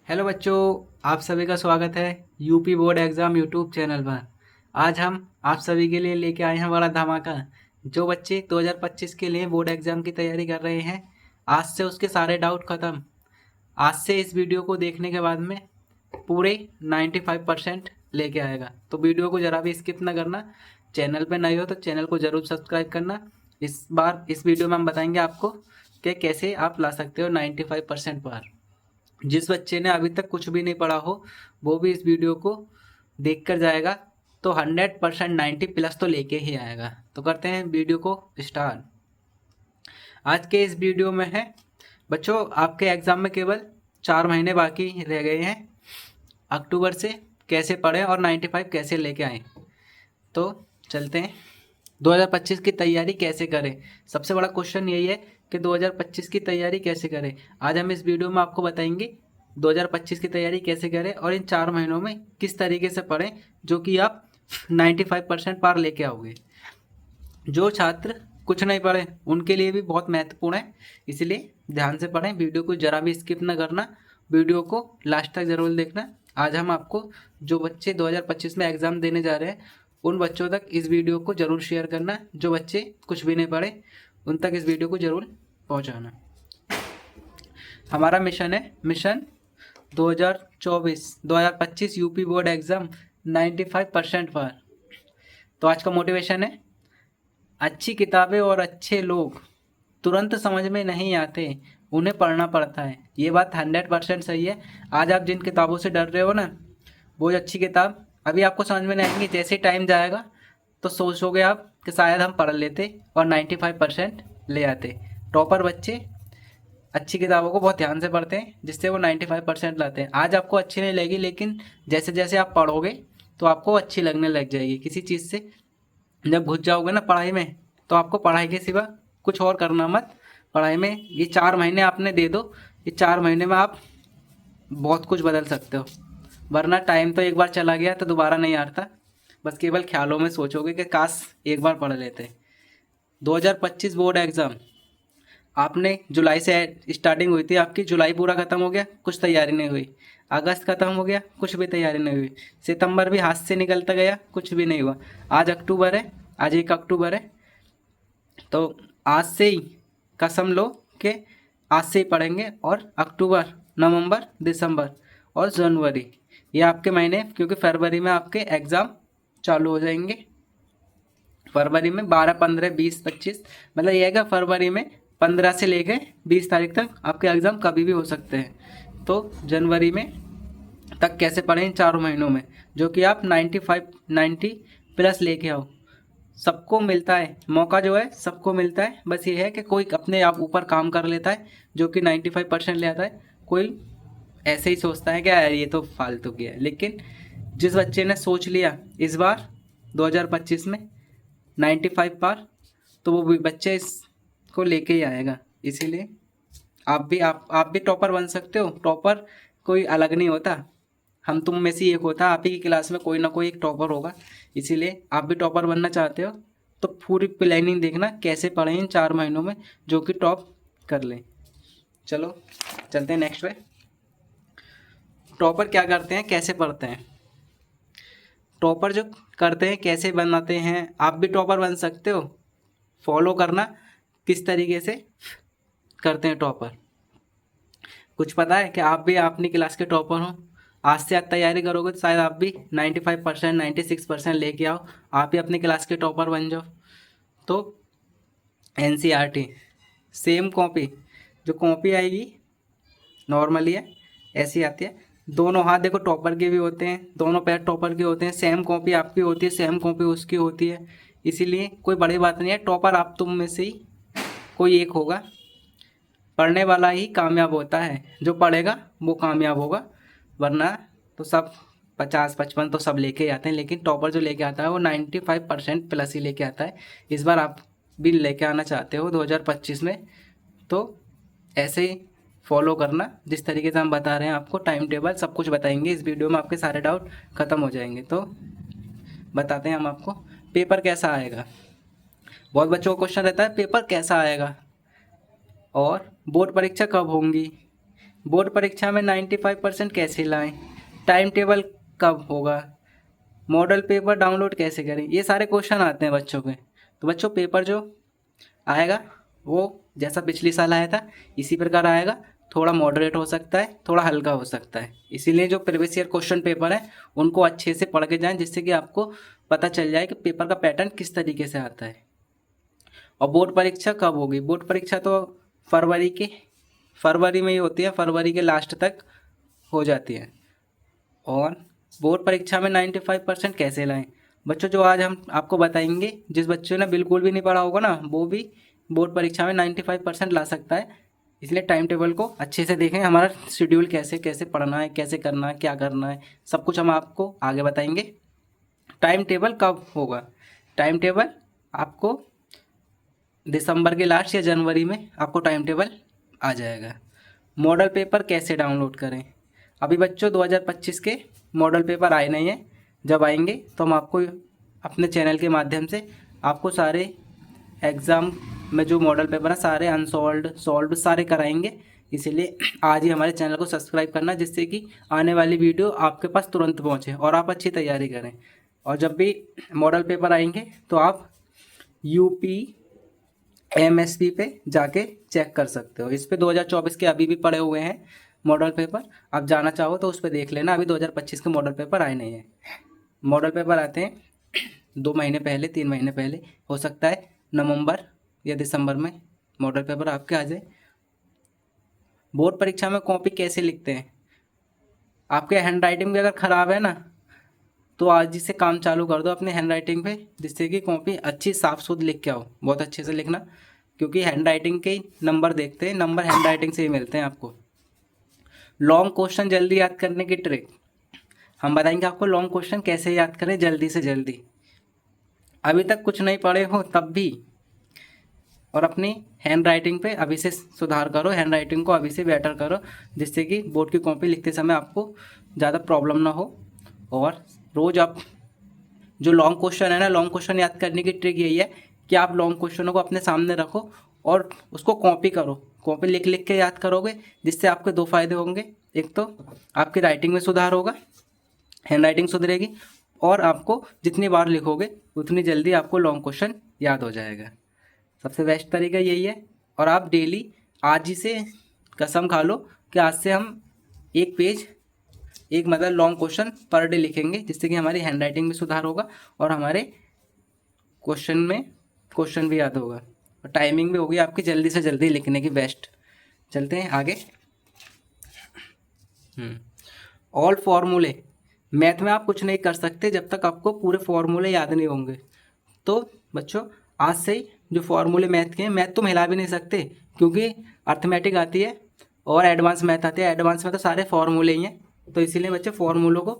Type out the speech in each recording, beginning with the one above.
Hello बच्चों, आप सभी का स्वागत है UP board exam YouTube channel पर। आज हम आप सभी के लिए लेके आए हैं बड़ा धमाका। जो बच्चे 2025 के लिए बोर्ड एग्ज़ाम की तैयारी कर रहे हैं, आज से उसके सारे डाउट ख़त्म। आज से इस वीडियो को देखने के बाद में पूरे 95% लेके आएगा। तो वीडियो को ज़रा भी स्किप ना करना। चैनल पे नए हो तो चैनल को ज़रूर सब्सक्राइब करना। इस बार इस वीडियो में हम बताएंगे आपको कि कैसे आप ला सकते हो 95% पर। जिस बच्चे ने अभी तक कुछ भी नहीं पढ़ा हो वो भी इस वीडियो को देख कर जाएगा तो 100% 90+ तो लेके ही आएगा। तो करते हैं वीडियो को स्टार्ट। आज के इस वीडियो में है बच्चों, आपके एग्ज़ाम में केवल 4 महीने बाकी रह गए हैं। अक्टूबर से कैसे पढ़ें और 95 कैसे लेके आएँ, तो चलते हैं। 2025 की तैयारी कैसे करें, सबसे बड़ा क्वेश्चन यही है कि 2025 की तैयारी कैसे करें। आज हम इस वीडियो में आपको बताएंगे 2025 की तैयारी कैसे करें और इन 4 महीनों में किस तरीके से पढ़ें जो कि आप 95% पार लेके आओगे। जो छात्र कुछ नहीं पढ़े उनके लिए भी बहुत महत्वपूर्ण है, इसलिए ध्यान से पढ़ें। वीडियो को ज़रा भी स्किप ना करना, वीडियो को लास्ट तक ज़रूर देखना। आज हम आपको जो बच्चे 2025 में एग्ज़ाम देने जा रहे हैं उन बच्चों तक इस वीडियो को ज़रूर शेयर करना। जो बच्चे कुछ भी नहीं पढ़े उन तक इस वीडियो को ज़रूर पहुंचाना। हमारा मिशन है मिशन 2025 यूपी बोर्ड एग्ज़ाम 95% पर। तो आज का मोटिवेशन है, अच्छी किताबें और अच्छे लोग तुरंत समझ में नहीं आते, उन्हें पढ़ना पड़ता है। ये बात 100% सही है। आज आप जिन किताबों से डर रहे हो ना, वो अच्छी किताब अभी आपको समझ में नहीं आएंगी। जैसे टाइम जाएगा तो सोचोगे आप कि शायद हम पढ़ लेते और 95% ले आते। टॉपर बच्चे अच्छी किताबों को बहुत ध्यान से पढ़ते हैं जिससे वो 95% लाते हैं। आज आपको अच्छी नहीं लगेगी, लेकिन जैसे जैसे आप पढ़ोगे तो आपको अच्छी लगने लग जाएगी किसी चीज़ से। जब घुस जाओगे ना पढ़ाई में तो आपको पढ़ाई के सिवा कुछ और करना मत। पढ़ाई में ये 4 महीने आपने दे दो, ये 4 महीने में आप बहुत कुछ बदल सकते हो। वरना टाइम तो एक बार चला गया तो दोबारा नहीं आता। बस केवल ख्यालों में सोचोगे कि काश एक बार पढ़ लेते। 2025 बोर्ड एग्ज़ाम आपने जुलाई से स्टार्टिंग हुई थी आपकी, जुलाई पूरा ख़त्म हो गया, कुछ तैयारी नहीं हुई। अगस्त ख़त्म हो गया, कुछ भी तैयारी नहीं हुई। सितंबर भी हाथ से निकलता गया, कुछ भी नहीं हुआ। आज अक्टूबर है, आज 1 अक्टूबर है। तो आज से ही कसम लो कि आज से ही पढ़ेंगे और अक्टूबर, नवंबर, दिसंबर और जनवरी ये आपके महीने, क्योंकि फरवरी में आपके एग्ज़ाम चालू हो जाएंगे। फरवरी में 12, 15, 20, 25, मतलब ये है कि फरवरी में 15 से लेकर 20 तारीख तक आपके एग्ज़ाम कभी भी हो सकते हैं। तो जनवरी में तक कैसे पढ़ें इन 4 महीनों में, जो कि आप 90+ लेके आओ। सबको मिलता है मौका, जो है सबको मिलता है। बस ये है कि कोई अपने आप ऊपर काम कर लेता है जो कि 95% ले आता है, कोई ऐसे ही सोचता है कि यार ये तो फालतू किया है। लेकिन जिस बच्चे ने सोच लिया इस बार 2025 में 95 पार, तो वो भी बच्चे इसको लेके ही आएगा। इसीलिए आप भी टॉपर बन सकते हो। टॉपर कोई अलग नहीं होता, हम तुम में से एक होता, आप ही की क्लास में कोई ना कोई एक टॉपर होगा। इसीलिए आप भी टॉपर बनना चाहते हो तो पूरी प्लानिंग देखना कैसे पढ़ें इन 4 महीनों में जो कि टॉप कर लें। चलो चलते हैं नेक्स्ट पे। टॉपर क्या करते हैं, कैसे पढ़ते हैं। टॉपर जो करते हैं कैसे बनाते हैं, आप भी टॉपर बन सकते हो। फॉलो करना किस तरीके से करते हैं टॉपर। कुछ पता है कि आप भी अपनी क्लास के टॉपर हो। आज से आप तैयारी करोगे तो शायद आप भी 95%, 96% लेके आओ, आप ही अपनी क्लास के टॉपर बन जाओ। तो NCERT सेम कॉपी, जो कॉपी आएगी नॉर्मली है ऐसी आती है। दोनों हाथ देखो टॉपर के भी होते हैं, दोनों पैर टॉपर के होते हैं। सेम कॉपी आपकी होती है, सेम कॉपी उसकी होती है। इसीलिए कोई बड़ी बात नहीं है। टॉपर आप तुम में से ही कोई एक होगा। पढ़ने वाला ही कामयाब होता है, जो पढ़ेगा वो कामयाब होगा। वरना तो सब 50, 55 तो सब लेके आते हैं, लेकिन टॉपर जो लेके आता है वो 95% प्लस ही लेके आता है। इस बार आप भी लेके आना चाहते हो 2025 में, तो ऐसे ही फॉलो करना जिस तरीके से हम बता रहे हैं। आपको टाइम टेबल सब कुछ बताएंगे इस वीडियो में, आपके सारे डाउट ख़त्म हो जाएंगे। तो बताते हैं हम आपको पेपर कैसा आएगा। बहुत बच्चों का क्वेश्चन रहता है पेपर कैसा आएगा और बोर्ड परीक्षा कब होंगी, बोर्ड परीक्षा में 95% कैसे लाएं, टाइम टेबल कब होगा, मॉडल पेपर डाउनलोड कैसे करें, ये सारे क्वेश्चन आते हैं बच्चों के। तो बच्चों पेपर जो आएगा वो जैसा पिछली साल आया था इसी प्रकार आएगा, थोड़ा मॉडरेट हो सकता है, थोड़ा हल्का हो सकता है। इसीलिए जो प्रीवियस ईयर क्वेश्चन पेपर है उनको अच्छे से पढ़ के जाएं, जिससे कि आपको पता चल जाए कि पेपर का पैटर्न किस तरीके से आता है। और बोर्ड परीक्षा कब होगी, बोर्ड परीक्षा तो फरवरी में ही होती है, फरवरी के लास्ट तक हो जाती है। और बोर्ड परीक्षा में 95% कैसे लाएं, बच्चों जो आज हम आपको बताएंगे, जिस बच्चे ने बिल्कुल भी नहीं पढ़ा होगा ना वो भी बोर्ड परीक्षा में 95% ला सकता है। इसलिए टाइम टेबल को अच्छे से देखें, हमारा शेड्यूल कैसे कैसे पढ़ना है, कैसे करना है, क्या करना है, सब कुछ हम आपको आगे बताएंगे। टाइम टेबल कब होगा, टाइम टेबल आपको दिसंबर के लास्ट या जनवरी में आपको टाइम टेबल आ जाएगा। मॉडल पेपर कैसे डाउनलोड करें, अभी बच्चों 2025 के मॉडल पेपर आए नहीं हैं, जब आएंगे तो हम आपको अपने चैनल के माध्यम से आपको सारे एग्ज़ाम में जो मॉडल पेपर है सारे अनसॉल्व्ड सॉल्व्ड सारे कराएंगे। इसीलिए आज ही हमारे चैनल को सब्सक्राइब करना, जिससे कि आने वाली वीडियो आपके पास तुरंत पहुंचे और आप अच्छी तैयारी करें। और जब भी मॉडल पेपर आएंगे तो आप यूपी एमएसपी पे जाके चेक कर सकते हो। इस पे 2024 के अभी भी पड़े हुए हैं मॉडल पेपर, आप जाना चाहो तो उस पर देख लेना। अभी 2025 के मॉडल पेपर आए नहीं हैं। मॉडल पेपर आते हैं 2 महीने पहले, 3 महीने पहले, हो सकता है नवंबर या दिसंबर में मॉडल पेपर आपके आ जाए। बोर्ड परीक्षा में कॉपी कैसे लिखते हैं, आपके हैंड राइटिंग भी अगर ख़राब है ना तो आज ही से काम चालू कर दो अपने हैंड राइटिंग पे, जिससे कि कॉपी अच्छी साफ सुथ लिख के आओ, बहुत अच्छे से लिखना, क्योंकि हैंड राइटिंग के ही नंबर देखते हैं, नंबर हैंड राइटिंग से ही मिलते हैं आपको। लॉन्ग क्वेश्चन जल्दी याद करने की ट्रिक हम बताएंगे आपको, लॉन्ग क्वेश्चन कैसे याद करें जल्दी से जल्दी। अभी तक कुछ नहीं पढ़े हो तब भी, और अपनी हैंड राइटिंग पे अभी से सुधार करो, हैंड राइटिंग को अभी से बेटर करो, जिससे कि बोर्ड की कॉपी लिखते समय आपको ज़्यादा प्रॉब्लम ना हो। और रोज़ आप जो लॉन्ग क्वेश्चन है ना, लॉन्ग क्वेश्चन याद करने की ट्रिक यही है कि आप लॉन्ग क्वेश्चनों को अपने सामने रखो और उसको कॉपी करो, कॉपी लिख लिख के याद करोगे, जिससे आपके 2 फायदे होंगे। एक तो आपकी राइटिंग में सुधार होगा, हैंड राइटिंग सुधरेगी, और आपको जितनी बार लिखोगे उतनी जल्दी आपको लॉन्ग क्वेश्चन याद हो जाएगा। सबसे बेस्ट तरीका यही है। और आप डेली आज ही से कसम खा लो कि आज से हम एक पेज, एक मतलब लॉन्ग क्वेश्चन पर डे लिखेंगे, जिससे कि हमारी हैंड राइटिंग में सुधार होगा और हमारे क्वेश्चन भी याद होगा, और टाइमिंग भी होगी आपकी जल्दी से जल्दी लिखने की बेस्ट। चलते हैं आगे। ऑल फॉर्मूले, मैथ में आप कुछ नहीं कर सकते जब तक आपको पूरे फॉर्मूले याद नहीं होंगे। तो बच्चों आज से ही जो फॉर्मूले मैथ के हैं, मैथ तुम हिला भी नहीं सकते, क्योंकि अर्थमेटिक आती है और एडवांस मैथ आती है। एडवांस में तो सारे फॉर्मूले ही हैं, तो इसीलिए बच्चे फॉर्मूलों को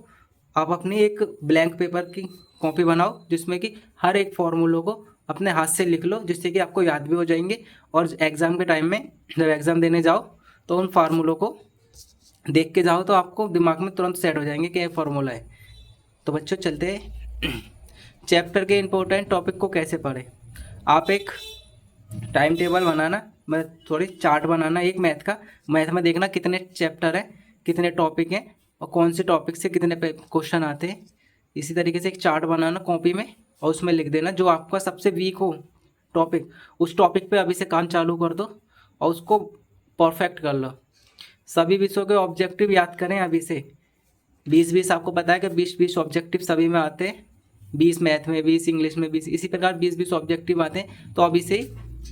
आप अपनी एक ब्लैंक पेपर की कॉपी बनाओ, जिसमें कि हर एक फॉर्मूलों को अपने हाथ से लिख लो, जिससे कि आपको याद भी हो जाएंगे। और एग्ज़ाम के टाइम में जब एग्ज़ाम देने जाओ तो उन फार्मूलों को देख के जाओ, तो आपको दिमाग में तुरंत सेट हो जाएंगे कि ये फार्मूला है। तो बच्चों चलते हैं चैप्टर के इंपॉर्टेंट टॉपिक को कैसे पढ़ें। आप एक टाइम टेबल बनाना, मैं थोड़ी चार्ट बनाना एक मैथ में देखना कितने चैप्टर हैं, कितने टॉपिक हैं और कौन से टॉपिक से कितने क्वेश्चन आते हैं। इसी तरीके से एक चार्ट बनाना कॉपी में, और उसमें लिख देना जो आपका सबसे वीक हो टॉपिक, उस टॉपिक पे अभी से काम चालू कर दो और उसको परफेक्ट कर लो। सभी विषयों के ऑब्जेक्टिव याद करें अभी से। 20-20 आपको पता है कि 20-20 ऑब्जेक्टिव सभी में आते हैं, 20 मैथ में, 20 इंग्लिश में, 20 इसी प्रकार 20-20 ऑब्जेक्टिव आते हैं। तो अभी से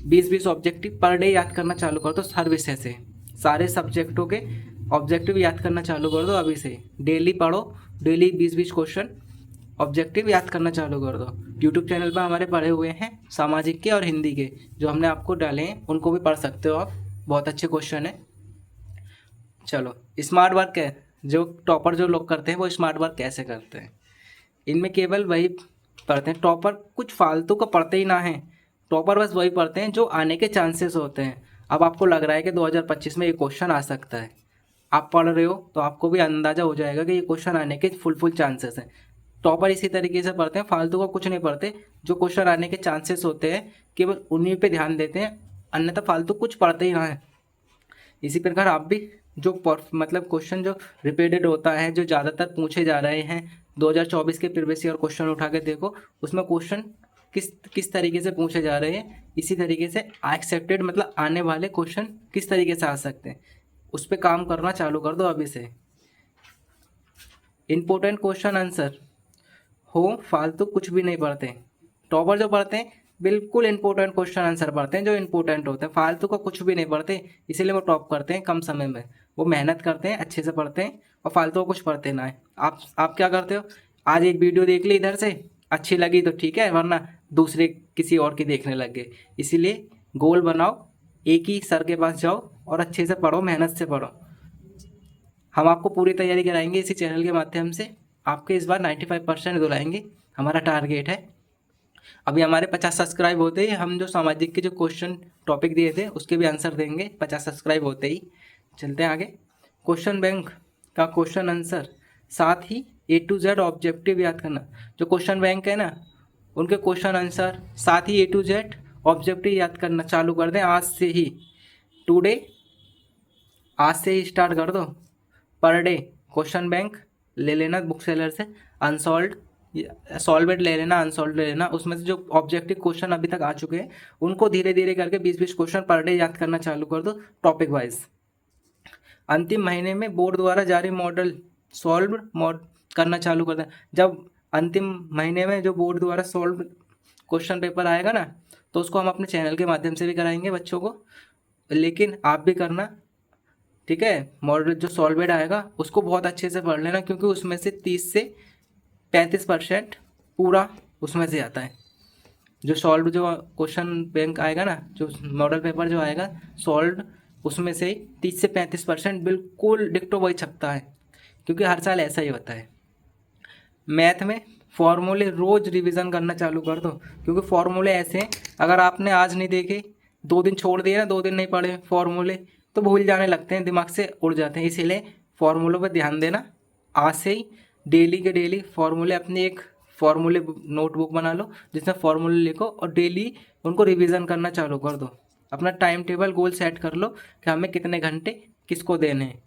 20-20 ऑब्जेक्टिव पर डे याद करना चालू कर दो, हर विषय से सारे सब्जेक्टों के ऑब्जेक्टिव याद करना चालू कर दो अभी से। डेली पढ़ो, डेली 20-20 क्वेश्चन ऑब्जेक्टिव याद करना चालू कर दो। यूट्यूब चैनल पर हमारे पढ़े हुए हैं सामाजिक के और हिंदी के, जो हमने आपको डाले हैं उनको भी पढ़ सकते हो आप, बहुत अच्छे क्वेश्चन है। चलो स्मार्ट वर्क है, जो टॉपर जो लोग करते हैं वो स्मार्ट वर्क कैसे करते हैं, इनमें केवल वही पढ़ते हैं। टॉपर कुछ फालतू का पढ़ते ही ना है, टॉपर बस वही पढ़ते हैं जो आने के चांसेस होते हैं। अब आपको लग रहा है कि 2025 में ये क्वेश्चन आ सकता है, आप पढ़ रहे हो तो आपको भी अंदाज़ा हो जाएगा कि ये क्वेश्चन आने के फुल चांसेस हैं। टॉपर इसी तरीके से पढ़ते हैं, फालतू का कुछ नहीं पढ़ते, जो क्वेश्चन आने के चांसेस होते हैं केवल उन्हीं पे ध्यान देते हैं, अन्यथा फालतू कुछ पढ़ते ही ना है। इसी प्रकार आप भी मतलब क्वेश्चन जो रिपीटेड होता है, जो ज़्यादातर पूछे जा रहे हैं, 2024 के प्रीवियस ईयर क्वेश्चन उठा के देखो, उसमें क्वेश्चन किस किस तरीके से पूछे जा रहे हैं, इसी तरीके से एक्सेप्टेड मतलब आने वाले क्वेश्चन किस तरीके से आ सकते हैं, उस पर काम करना चालू कर दो अभी से। इम्पोर्टेंट क्वेश्चन आंसर हो, फालतू कुछ भी नहीं पढ़ते। टॉपर जो पढ़ते हैं बिल्कुल इंपॉर्टेंट क्वेश्चन आंसर पढ़ते हैं, जो इंपॉर्टेंट होते हैं, फालतू का कुछ भी नहीं पढ़ते, इसीलिए वो टॉप करते हैं कम समय में। वो मेहनत करते हैं, अच्छे से पढ़ते हैं और फालतू का कुछ पढ़ते ना है। आप क्या करते हो, आज एक वीडियो देख ली इधर से, अच्छी लगी तो ठीक है, वरना दूसरे किसी और की देखने लग गए। इसीलिए गोल बनाओ, एक ही सर के पास जाओ और अच्छे से पढ़ो, मेहनत से पढ़ो। हम आपको पूरी तैयारी कराएंगे इसी चैनल के माध्यम से। आपके इस बार 95% दिलाएंगे, हमारा टारगेट है। अभी हमारे 50 सब्सक्राइब होते ही हम जो सामाजिक के जो क्वेश्चन टॉपिक दिए थे उसके भी आंसर देंगे 50 सब्सक्राइब होते ही। चलते हैं आगे। क्वेश्चन बैंक का क्वेश्चन आंसर, साथ ही A to Z ऑब्जेक्टिव याद करना। जो क्वेश्चन बैंक है ना, उनके क्वेश्चन आंसर साथ ही A to Z ऑब्जेक्टिव याद करना चालू कर दें आज से ही। टुडे, आज से ही स्टार्ट कर दो। पर डे क्वेश्चन बैंक ले लेना बुक सेलर से, अनसॉल्व सॉल्वेड ले लेना, अनसॉल्व ले लेना। उसमें से जो ऑब्जेक्टिव क्वेश्चन अभी तक आ चुके हैं उनको धीरे धीरे करके 20-20 क्वेश्चन पर डे याद करना चालू कर दो टॉपिक वाइज। अंतिम महीने में बोर्ड द्वारा जारी मॉडल सॉल्व करना चालू कर दें। जब अंतिम महीने में जो बोर्ड द्वारा सॉल्व क्वेश्चन पेपर आएगा ना, तो उसको हम अपने चैनल के माध्यम से भी कराएंगे बच्चों को, लेकिन आप भी करना, ठीक है। मॉडल जो सॉल्वेड आएगा उसको बहुत अच्छे से पढ़ लेना, क्योंकि उसमें से 30 से 35% पूरा उसमें से आता है। जो सॉल्व जो क्वेश्चन बैंक आएगा ना, जो मॉडल पेपर जो आएगा सॉल्व, उसमें से 30 से 35% बिल्कुल डिक्टो वही छपता है, क्योंकि हर साल ऐसा ही होता है। मैथ में फॉर्मूले रोज़ रिवीजन करना चालू कर दो, क्योंकि फॉर्मूले ऐसे हैं, अगर आपने आज नहीं देखे, 2 दिन छोड़ दिए ना, 2 दिन नहीं पढ़े फॉर्मूले, तो भूल जाने लगते हैं, दिमाग से उड़ जाते हैं। इसीलिए फॉर्मूलों पर ध्यान देना। आज से ही डेली के डेली फॉर्मूले, अपनी एक फॉर्मूले नोटबुक बना लो जिसमें फॉर्मूले लिखो और डेली उनको रिवीजन करना चालू कर दो। अपना टाइम टेबल गोल सेट कर लो कि हमें कितने घंटे किसको देने हैं।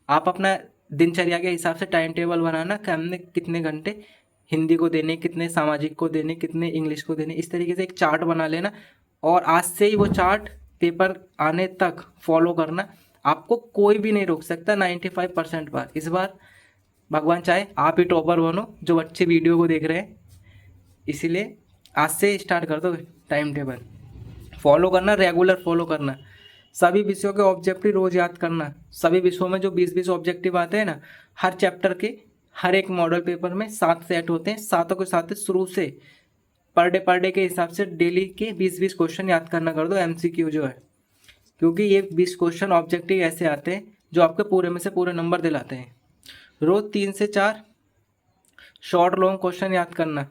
आप अपना दिनचर्या के हिसाब से टाइम टेबल बनाना कि हमने कितने घंटे हिंदी को देने, कितने सामाजिक को देने, कितने इंग्लिश को देने, इस तरीके से एक चार्ट बना लेना और आज से ही वो चार्ट पेपर आने तक फॉलो करना। आपको कोई भी नहीं रोक सकता 95% पर। इस बार भगवान चाहे आप ही टॉपर बनो जो बच्चे वीडियो को देख रहे हैं, इसीलिए आज से स्टार्ट कर दो। टाइम टेबल फॉलो करना, रेगुलर फॉलो करना। सभी विषयों के ऑब्जेक्टिव रोज याद करना। सभी विषयों में जो 20-20 ऑब्जेक्टिव आते हैं ना, हर चैप्टर के हर एक मॉडल पेपर में 7 सेट होते हैं, सातों के साथ शुरू से पर डे के हिसाब से डेली के 20-20 क्वेश्चन याद करना कर दो। MCQ जो है, क्योंकि ये 20 क्वेश्चन ऑब्जेक्टिव ऐसे आते हैं जो आपके पूरे में से पूरे नंबर दिलाते हैं। रोज 3 से 4 शॉर्ट लॉन्ग क्वेश्चन याद करना।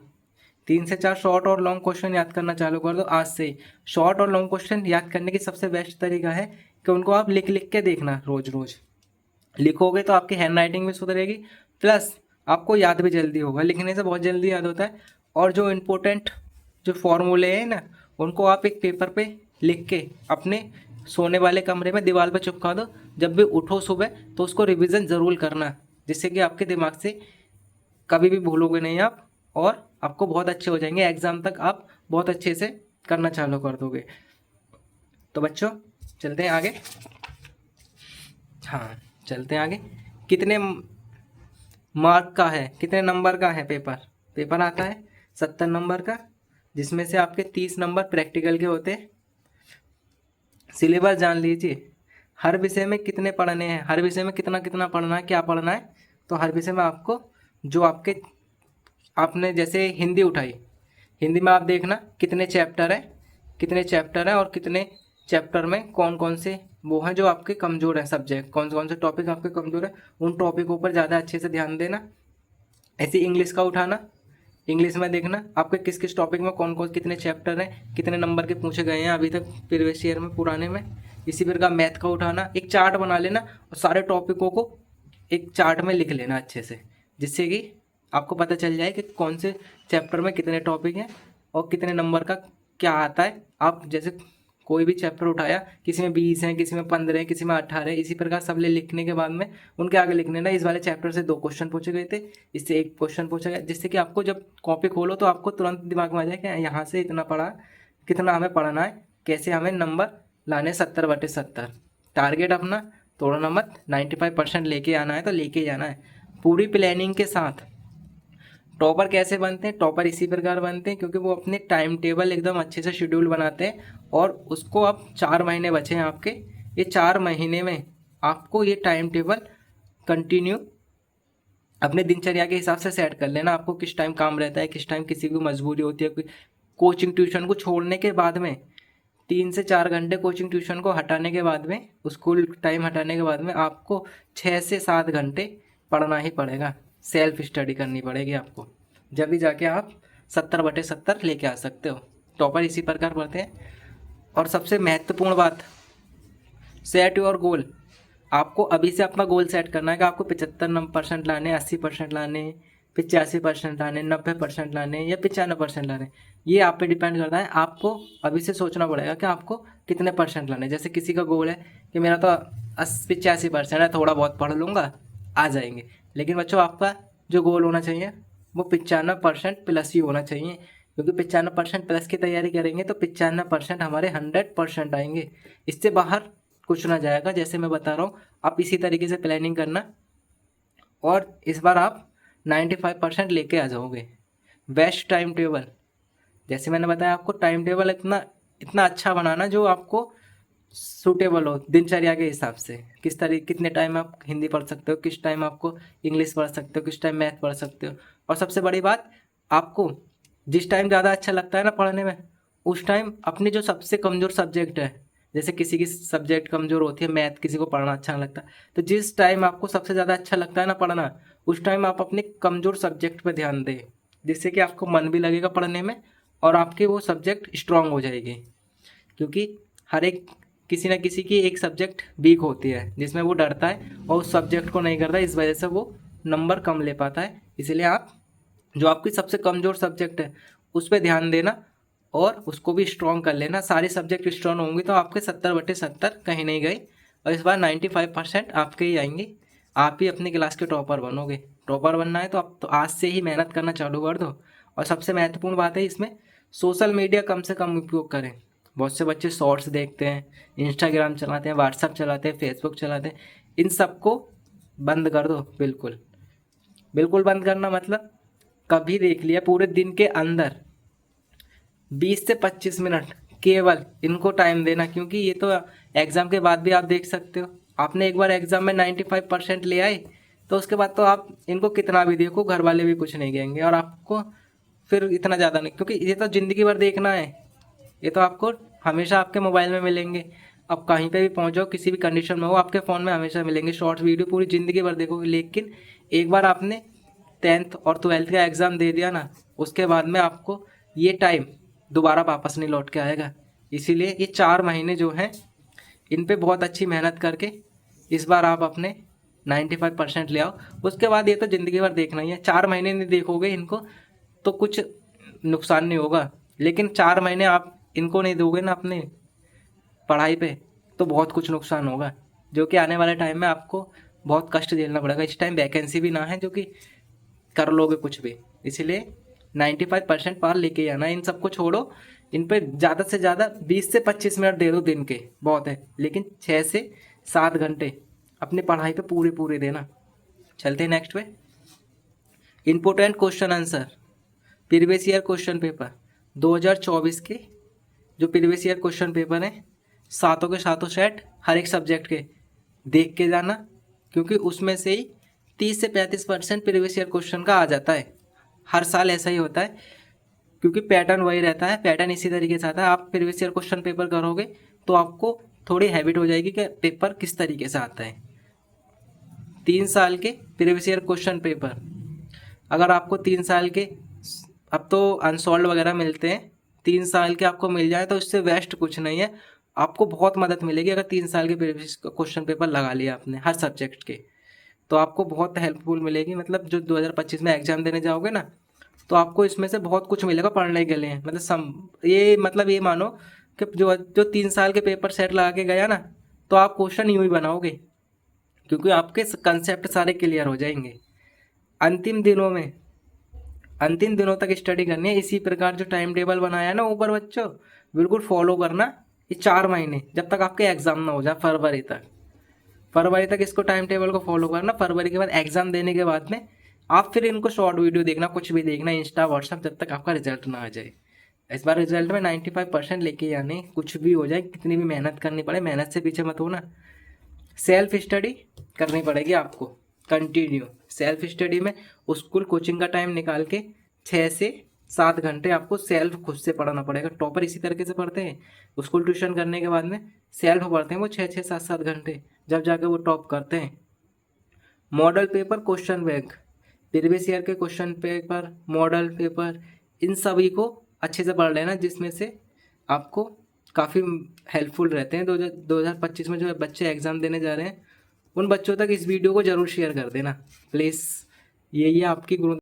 3 से 4 शॉर्ट और लॉन्ग क्वेश्चन याद करना चालू कर दो आज से ही। शॉर्ट और लॉन्ग क्वेश्चन याद करने की सबसे बेस्ट तरीका है कि उनको आप लिख लिख के देखना। रोज रोज लिखोगे तो आपकी हैंड राइटिंग भी सुधरेगी, प्लस आपको याद भी जल्दी होगा। लिखने से बहुत जल्दी याद होता है। और जो इम्पोर्टेंट जो फॉर्मूले हैं ना, उनको आप एक पेपर पे लिख के अपने सोने वाले कमरे में दीवार पे चिपका दो। जब भी उठो सुबह तो उसको रिवीजन ज़रूर करना, जिससे कि आपके दिमाग से कभी भी भूलोगे नहीं आप, और आपको बहुत अच्छे हो जाएंगे। एग्ज़ाम तक आप बहुत अच्छे से करना चालू कर दोगे। तो बच्चों चलते हैं आगे। हाँ चलते हैं आगे। कितने मार्क का है, कितने नंबर का है पेपर आता है 70 नंबर का, जिसमें से आपके 30 नंबर प्रैक्टिकल के होते हैं। सिलेबस जान लीजिए, हर विषय में कितने पढ़ने हैं, हर विषय में कितना कितना पढ़ना है, क्या पढ़ना है। तो हर विषय में आपको जो आपने जैसे हिंदी उठाई, हिंदी में आप देखना कितने चैप्टर है और कितने चैप्टर में कौन कौन से वो हैं जो आपके कमज़ोर हैं सब्जेक्ट, कौन से टॉपिक आपके कमज़ोर है, उन टॉपिकों पर ज़्यादा अच्छे से ध्यान देना। ऐसे इंग्लिश का उठाना, इंग्लिश में देखना आपके किस किस टॉपिक में कौन कौन कितने चैप्टर हैं, कितने नंबर के पूछे गए हैं अभी तक प्रीवियस ईयर में, पुराने में। इसी प्रकार मैथ का उठाना, एक चार्ट बना लेना और सारे टॉपिकों को एक चार्ट में लिख लेना अच्छे से, जिससे कि आपको पता चल जाए कि कौन से चैप्टर में कितने टॉपिक हैं और कितने नंबर का क्या आता है। आप जैसे कोई भी चैप्टर उठाया, किसी में 20 हैं, किसी में 15 हैं, किसी में 18 है, इसी प्रकार सब लिखने के बाद में उनके आगे लिखने ना, इस वाले चैप्टर से 2 क्वेश्चन पूछे गए थे, इससे 1 क्वेश्चन पूछा गया, जिससे कि आपको जब कॉपी खोलो तो आपको तुरंत दिमाग में आ जाए कि यहाँ से इतना पढ़ा, कितना हमें पढ़ना है, कैसे हमें नंबर लाने 70/70। टारगेट अपना तोड़ना मत, 95% लेके आना है तो लेके जाना है पूरी प्लानिंग के साथ। टॉपर कैसे बनते हैं? टॉपर इसी प्रकार बनते हैं क्योंकि वो अपने टाइम टेबल एकदम अच्छे से शेड्यूल बनाते हैं, और उसको अब 4 महीने बचे हैं आपके, ये 4 महीने में आपको ये टाइम टेबल कंटिन्यू अपने दिनचर्या के हिसाब से सेट कर लेना। आपको किस टाइम काम रहता है, किस टाइम किसी को मजबूरी होती है, कोचिंग ट्यूशन को छोड़ने के बाद में 3 से 4 घंटे कोचिंग ट्यूशन को हटाने के बाद में, स्कूल टाइम हटाने के बाद में आपको 6 से 7 घंटे पढ़ना ही पड़ेगा, सेल्फ स्टडी करनी पड़ेगी आपको, जब भी जाके आप 70/70 लेके आ सकते हो। टॉपर इसी प्रकार पढ़ते हैं। और सबसे महत्वपूर्ण बात, सेट योर गोल। आपको अभी से अपना गोल सेट करना है कि आपको 75% लाने, 80% लाने, 85% लाने, 90% लाने या 95% लाने। ये आप पे डिपेंड करता है। आपको अभी से सोचना पड़ेगा कि आपको कितने परसेंट लाने। जैसे किसी का गोल है कि मेरा तो 85% है, थोड़ा बहुत पढ़ लूँगा, आ जाएंगे। लेकिन बच्चों, आपका जो गोल होना चाहिए वो 95% प्लस ही होना चाहिए, क्योंकि 95% प्लस की तैयारी करेंगे तो 95% हमारे 100% आएंगे। इससे बाहर कुछ ना जाएगा। जैसे मैं बता रहा हूँ, आप इसी तरीके से प्लानिंग करना और इस बार आप 95% लेके आ जाओगे। बेस्ट टाइम टेबल, जैसे मैंने बताया आपको, टाइम टेबल इतना अच्छा बनाना जो आपको सूटेबल हो दिनचर्या के हिसाब से। किस तरीके, कितने टाइम आप हिंदी पढ़ सकते हो, किस टाइम आपको इंग्लिश पढ़ सकते हो, किस टाइम मैथ पढ़ सकते हो। और सबसे बड़ी बात, आपको जिस टाइम ज़्यादा अच्छा लगता है ना पढ़ने में, उस टाइम अपनी जो सबसे कमज़ोर सब्जेक्ट है, जैसे किसी की सब्जेक्ट कमज़ोर होती है मैथ, किसी को पढ़ना अच्छा नहीं लगता, तो जिस टाइम आपको सबसे ज़्यादा अच्छा लगता है ना पढ़ना, उस टाइम आप अपने कमज़ोर सब्जेक्ट पर ध्यान दें, जिससे कि आपको मन भी लगेगा पढ़ने में और आपकी वो सब्जेक्ट स्ट्रांग हो जाएगी। क्योंकि हर एक किसी न किसी की एक सब्जेक्ट वीक होती है जिसमें वो डरता है और उस सब्जेक्ट को नहीं करता, इस वजह से वो नंबर कम ले पाता है। इसलिए आप जो आपकी सबसे कमज़ोर सब्जेक्ट है उस पर ध्यान देना और उसको भी स्ट्रॉन्ग कर लेना। सारे सब्जेक्ट स्ट्रॉन्ग होंगे तो आपके 70/70 कहीं नहीं गए और इस बार 95% आपके ही आएंगे। आप ही अपनी क्लास के टॉपर बनोगे। टॉपर बनना है तो आप तो आज से ही मेहनत करना चालू कर दो। और सबसे महत्वपूर्ण बात है इसमें, सोशल मीडिया कम से कम उपयोग करें। बहुत से बच्चे शॉर्ट्स देखते हैं, इंस्टाग्राम चलाते हैं, व्हाट्सअप चलाते हैं, फेसबुक चलाते हैं। इन सबको बंद कर दो। बिल्कुल बिल्कुल बंद करना मतलब, कभी देख लिया पूरे दिन के अंदर 20 से 25 मिनट केवल इनको टाइम देना, क्योंकि ये तो एग्ज़ाम के बाद भी आप देख सकते हो। आपने एक बार एग्ज़ाम में 95% ले आए तो उसके बाद तो आप इनको कितना भी देखो, घर वाले भी कुछ नहीं कहेंगे और आपको फिर इतना ज़्यादा नहीं, क्योंकि ये तो ज़िंदगी भर देखना है। ये तो आपको हमेशा आपके मोबाइल में मिलेंगे। अब कहीं पे भी पहुंच जाओ, किसी भी कंडीशन में हो, आपके फ़ोन में हमेशा मिलेंगे शॉर्ट्स वीडियो, पूरी ज़िंदगी भर देखोगे। लेकिन एक बार आपने 10th और 12th का एग्ज़ाम दे दिया ना, उसके बाद में आपको ये टाइम दोबारा वापस नहीं लौट के आएगा। इसीलिए ये 4 महीने जो हैं, इन पे बहुत अच्छी मेहनत करके इस बार आप अपने 95% ले आओ। उसके बाद ये तो ज़िंदगी भर देखना ही है। 4 महीने नहीं देखोगे इनको तो कुछ नुकसान नहीं होगा, लेकिन 4 महीने आप इनको नहीं दोगे ना अपने पढ़ाई पे तो बहुत कुछ नुकसान होगा, जो कि आने वाले टाइम में आपको बहुत कष्ट झेलना पड़ेगा। इस टाइम वैकेंसी भी ना है जो कि कर लोगे कुछ भी। इसलिए 95% पार लेके ही आना है। इन सबको छोड़ो, इन पे ज़्यादा से ज़्यादा 20 से 25 मिनट दे दो दिन के, बहुत है। लेकिन 6 से 7 घंटे अपनी पढ़ाई पे पूरे देना। चलते हैं नेक्स्ट पे। Important question answer, previous year question paper 2024 के जो प्रीवियस ईयर क्वेश्चन पेपर हैं, सातों के सातों सेट हर एक सब्जेक्ट के देख के जाना, क्योंकि उसमें से ही 30 से 35% प्रीवियस ईयर क्वेश्चन का आ जाता है। हर साल ऐसा ही होता है, क्योंकि पैटर्न वही रहता है। पैटर्न इसी तरीके से आता है। आप प्रीवियस ईयर क्वेश्चन पेपर करोगे तो आपको थोड़ी हैबिट हो जाएगी कि पेपर किस तरीके से आता है। 3 साल के प्रीवियस ईयर क्वेश्चन पेपर, अगर आपको 3 साल के, अब तो अनसॉल्व वगैरह मिलते हैं, 3 साल के आपको मिल जाए तो इससे वेस्ट कुछ नहीं है। आपको बहुत मदद मिलेगी अगर 3 साल के प्रीवियस क्वेश्चन पेपर लगा लिया आपने हर सब्जेक्ट के, तो आपको बहुत हेल्पफुल मिलेगी। मतलब जो 2025 में एग्जाम देने जाओगे ना, तो आपको इसमें से बहुत कुछ मिलेगा पढ़ने के लिए। मतलब ये मानो कि जो जो 3 साल के पेपर सेट लगा के गया ना, तो आप क्वेश्चन यूँ ही बनाओगे, क्योंकि आपके कंसेप्ट सारे क्लियर हो जाएंगे। अंतिम दिनों तक स्टडी करनी है। इसी प्रकार जो टाइम टेबल बनाया ना ऊपर बच्चों, बिल्कुल फॉलो करना। ये 4 महीने जब तक आपके एग्ज़ाम ना हो जाए, फरवरी तक इसको टाइम टेबल को फॉलो करना। फरवरी के बाद एग्ज़ाम देने के बाद में आप फिर इनको शॉर्ट वीडियो देखना, कुछ भी देखना, इंस्टा व्हाट्सअप, जब तक आपका रिजल्ट ना आ जाए। इस बार रिजल्ट में 95% लेके आने, कुछ भी हो जाए, कितनी भी मेहनत करनी पड़े, मेहनत से पीछे मत होना। सेल्फ स्टडी करनी पड़ेगी आपको कंटिन्यू। सेल्फ स्टडी में स्कूल कोचिंग का टाइम निकाल के 6 से 7 घंटे आपको सेल्फ खुद से पढ़ना पड़ेगा। टॉपर इसी तरीके से पढ़ते हैं, स्कूल ट्यूशन करने के बाद में सेल्फ पढ़ते हैं वो 6-6, 7-7 घंटे, जब जाके वो टॉप करते हैं। Model paper, question bank, previous year के क्वेश्चन पेपर, मॉडल पेपर, इन सभी को अच्छे से पढ़ लेना, जिसमें से आपको काफ़ी हेल्पफुल रहते हैं। 2025 में जो बच्चे एग्ज़ाम देने जा रहे हैं, उन बच्चों तक इस वीडियो को ज़रूर शेयर कर देना प्लीज़। यही है आपकी ग्रोथ।